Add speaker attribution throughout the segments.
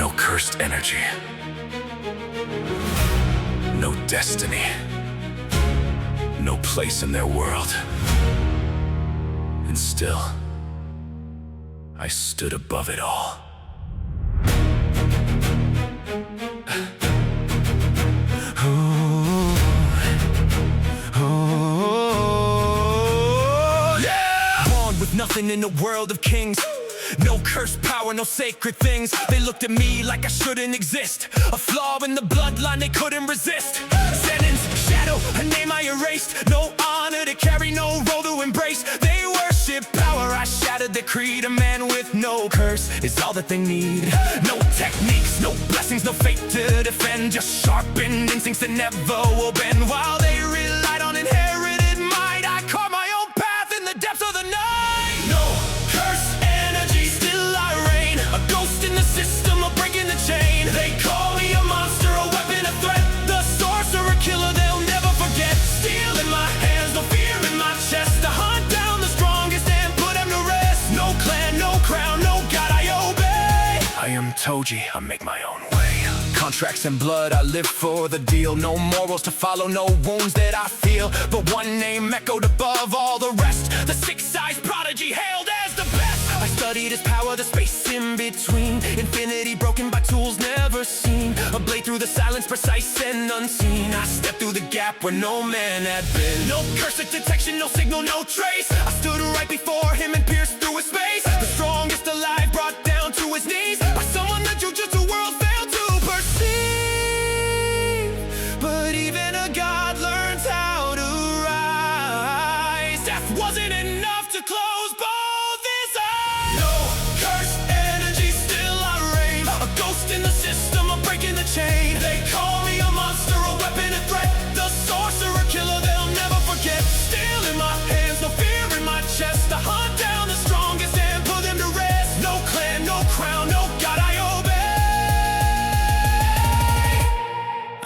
Speaker 1: No cursed energy. No destiny. No place in their world. And still, I stood above it all.
Speaker 2: Nothing in the world of kings. No cursed power, no sacred things. They looked at me like I shouldn't exist. A flaw in the bloodline they couldn't resist. Zenin's shadow, a name I erased. No honor to carry, no role to embrace. They worship power, I shattered their creed. A man with no curse is all that they need. No techniques, no blessings, no fate to defend. Just sharpened instincts that never will bend. While they relied on inherited might, I carved my own path in the depths of the night. System of breaking the chain. They call me a monster, a weapon, a threat. The sorcerer killer, they'll never forget. Steel in my hands, no fear in my chest. To hunt down the strongest and put them to rest. No clan, no crown, no god I obey. I am Toji, I make my own way. Contracts and blood, I live for the deal. No morals to follow, no wounds that I feel. But one name echoed above all the rest. The six-eyes prodigy, hailed as the best. I studied his power, the space in between. Infinity broken by tools never seen. A blade through the silence, precise and unseen. I stepped through the gap where no man had been. No curse of detection, no signal, no trace. I stood right before him and pierced through his space. The strongest alive brought down to his knees by someone the Jujutsu world failed to perceive. But even a god learns how to rise. Death wasn't enough to close both his eyes. No cursed energy, still I reign. A ghost in the system, I'm breaking the chain. They call me a monster, a weapon, a threat. The sorcerer killer, they'll never forget. Steel in my hands, no fear in my chest. To hunt down the strongest and put them to rest. No clan, no crown, no god I obey.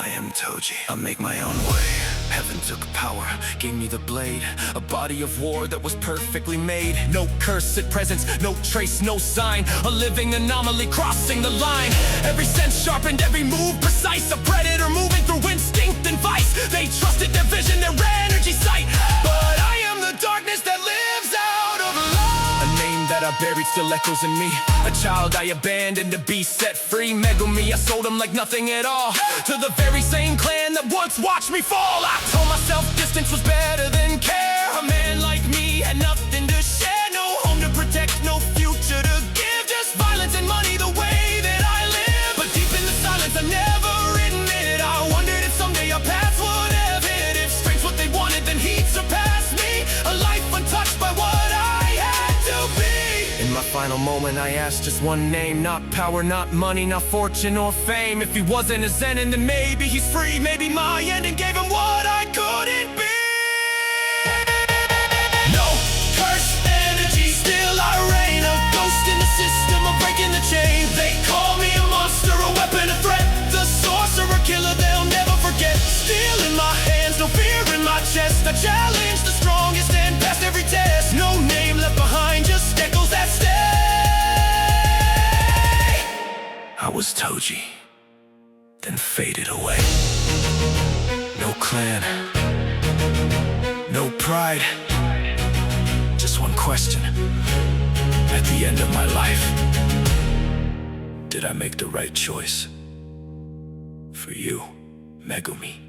Speaker 2: I am Toji, I make my own way. Heaven took power, gave me the blade. A body of war that was perfectly made. No cursed presence, no trace, no sign. A living anomaly crossing the line. Every sense sharpened, every move precise. A predator moving through instinct and vice. They trusted their vision, their energy sight. But I am the darkness that lives out of light. A name that I buried still echoes in me. A child I abandoned to be set free. Megumi, I sold him like nothing at all. To the very same clan that once watched me fall. I told myself distance was better than care. A man like me had nothing to share. No home to protect, no future to give. Just violence and money the way that I live. But deep in the silence I never admitted. I wondered if someday our paths would have hit. If strength's what they wanted, then he'd surpass me. A life untouched by what I had to be. In my final moment I asked just one name. Not power, not money, not fortune or fame. If he wasn't a Zenin, then maybe he's free. Maybe my ending gave him what I couldn't be. No cursed energy, still I reign. A ghost in the system, I'm breaking the chain. They call me a monster, a weapon, a threat. The sorcerer killer, they'll never forget. Steel in my hands, no fear in my chest. I challenge the strongest and passed every test. No name left behind, just echoes that stay. I was Toji, then faded away. No clan, no pride. Just one question. At the end of my life, did I make the right choice? For you, Megumi.